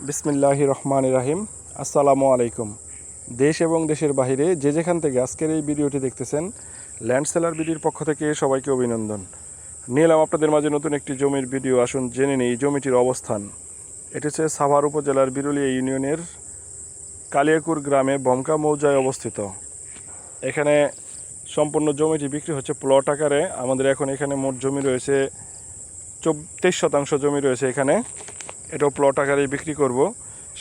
বিসমিল্লাহির রহমানির রহিম। আসসালামু আলাইকুম। দেশ এবং দেশের বাইরে যে যেখান থেকে আজকের এই ভিডিওটি দেখতেছেন, ল্যান্ড সেলার বিডির পক্ষ থেকে সবাইকে অভিনন্দন। নিয়ে এলাম আপনাদের মাঝে নতুন একটি জমির ভিডিও। আসুন জেনে নিই এই জমিটির অবস্থান। এটি হচ্ছে সাভার উপজেলার বিরুলিয়া ইউনিয়নের কালিয়াকুর গ্রামে বমকা মৌজায় অবস্থিত। এখানে সম্পূর্ণ জমিটি বিক্রি হচ্ছে প্লট আকারে। আমাদের এখন এখানে মোট জমি রয়েছে 23 শতাংশ জমি রয়েছে এখানে। এটাও প্লট আকারে বিক্রি করব।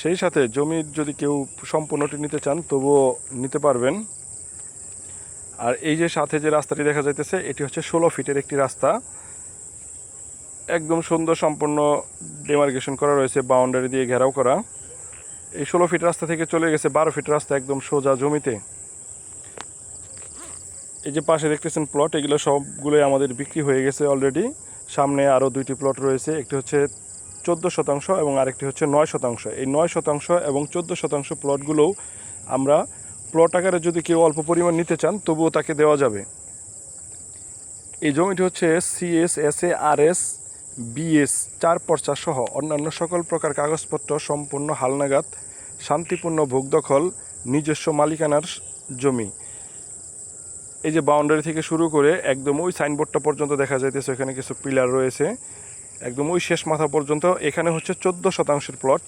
সেই সাথে জমির যদি কেউ সম্পূর্ণটি নিতে চান তবুও নিতে পারবেন। আর এই যে সাথে যে রাস্তাটি দেখা যাইতেছে, এটি হচ্ছে 16 ফিটের একটি রাস্তা। একদম সুন্দর সম্পূর্ণ ডেমার্কেশন করা রয়েছে, বাউন্ডারি দিয়ে ঘেরাও করা। এই 16 ফিট রাস্তা থেকে চলে গেছে 12 ফিট রাস্তা একদম সোজা জমিতে। এই যে পাশে দেখতেছেন প্লট, এগুলো সবগুলোই আমাদের বিক্রি হয়ে গেছে অলরেডি। সামনে আরও দুইটি প্লট রয়েছে, একটি হচ্ছে 14 শতাংশ এবং আরেকটি হচ্ছে 9 শতাংশ। এই 9 শতাংশ এবং 14 শতাংশ প্লটগুলোও আমরা প্লট আকারে যদি কেউ অল্প পরিমাণ নিতে চান তবুও তাকে দেওয়া যাবে। এই জমিটি হচ্ছে CSSARS BS 4 পর্চা সহ অন্যান্য সকল প্রকার কাগজপত্র সম্পূর্ণ হালনাগাদ, শান্তিপূর্ণ ভোগদখল, নিজস্ব মালিকানার জমি। এই যে বাউন্ডারি থেকে শুরু করে একদম ওই সাইনবোর্ডটা পর্যন্ত দেখা যাইতেছে, এখানে কিছু পিলার রয়েছে একদম ওই শেষ মাথা পর্যন্ত। এখানে হচ্ছে 14 শতাংশের প্লট।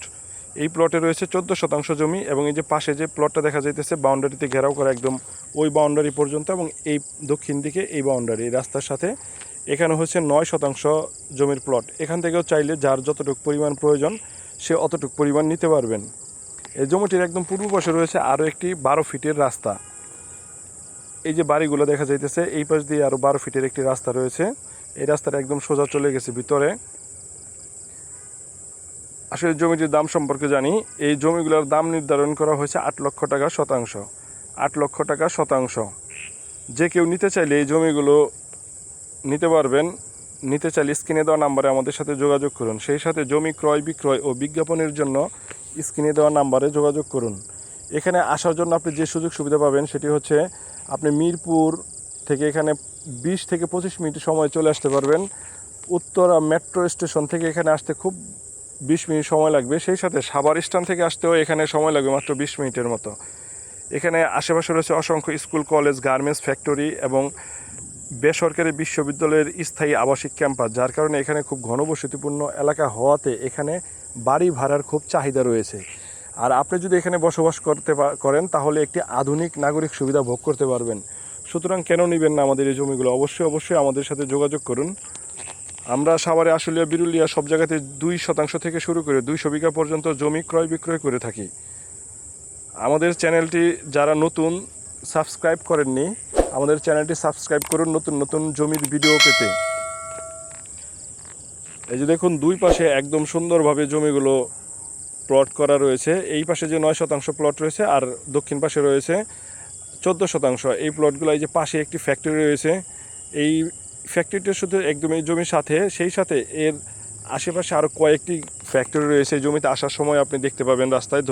এই প্লটে রয়েছে 14 শতাংশ জমি এবং এই যে পাশে যে প্লটটা দেখা যাইতেছে বাউন্ডারিতে ঘেরাও করা একদম ওই বাউন্ডারি পর্যন্ত, এবং এই দক্ষিণ দিকে এই বাউন্ডারি রাস্তার সাথে এখানে হচ্ছে 9 শতাংশ জমির প্লট। এখান থেকেও চাইলে যার যতটুকু পরিমাণ প্রয়োজন সে অতটুকু পরিমাণ নিতে পারবেন। এই জমিটির একদম পূর্ব পাশে রয়েছে আরও একটি 12 ফিটের রাস্তা। এই যে বাড়িগুলো দেখা যাইতেছে, এই পাশ দিয়ে আরও 12 ফিটের একটি রাস্তা রয়েছে। এই রাস্তাটা একদম সোজা চলে গেছে ভিতরে। আসলে জমিটির দাম সম্পর্কে জানি। এই জমিগুলোর দাম নির্ধারণ করা হয়েছে 8 লক্ষ টাকা শতাংশ। 8 লক্ষ টাকা শতাংশ। যে কেউ নিতে চাইলে এই জমিগুলো নিতে পারবেন। নিতে চাইলে স্ক্রিনে দেওয়া নাম্বারে আমাদের সাথে যোগাযোগ করুন। সেই সাথে জমি ক্রয় বিক্রয় ও বিজ্ঞাপনের জন্য স্ক্রিনে দেওয়া নাম্বারে যোগাযোগ করুন। এখানে আসার জন্য আপনি যে সুযোগ সুবিধা পাবেন সেটি হচ্ছে আপনি মিরপুর থেকে এখানে 20 থেকে 25 মিনিট সময় চলে আসতে পারবেন। উত্তরা মেট্রো স্টেশন থেকে এখানে আসতে খুব 20 মিনিট সময় লাগবে। সেই সাথে সাভার স্ট্যান্ড থেকে আসতেও এখানে সময় লাগবে মাত্র 20 মিনিটের মতো। এখানে আশেপাশে রয়েছে অসংখ্য স্কুল, কলেজ, গার্মেন্টস ফ্যাক্টরি এবং বেসরকারি বিশ্ববিদ্যালয়ের স্থায়ী আবাসিক ক্যাম্পাস, যার কারণে এখানে খুব ঘনবসতিপূর্ণ এলাকা হওয়াতে এখানে বাড়ি ভাড়ার খুব চাহিদা রয়েছে। আর আপনি যদি এখানে বসবাস করেন তাহলে একটি আধুনিক নাগরিক সুবিধা ভোগ করতে পারবেন। সুতরাং কেন নেবেন না আমাদের এই জমিগুলো? অবশ্যই আমাদের সাথে যোগাযোগ করুন। আমরা সাভারে, আশুলিয়া, বিরুলিয়া সব জায়গাতে 2 শতাংশ থেকে শুরু করে 200 বিঘা পর্যন্ত জমি ক্রয় বিক্রয় করে থাকি। আমাদের চ্যানেলটি যারা নতুন সাবস্ক্রাইব করেননি, আমাদের চ্যানেলটি সাবস্ক্রাইব করুন নতুন নতুন জমির ভিডিও পেতে। এই যে দেখুন, দুই পাশে একদম সুন্দরভাবে জমিগুলো প্লট করা রয়েছে। এই পাশে যে 9 শতাংশ প্লট রয়েছে আর দক্ষিণ পাশে রয়েছে 14 শতাংশ। এই প্লটগুলো, এই যে পাশে একটি ফ্যাক্টরি রয়েছে, এই ফ্যাক্টরিটার শুধু একদম এই জমির সাথে, সেই সাথে এর আশেপাশে আরও কয়েকটি ফ্যাক্টরি রয়েছে। এই জমিতে আসার সময় আপনি দেখতে পাবেন রাস্তায়।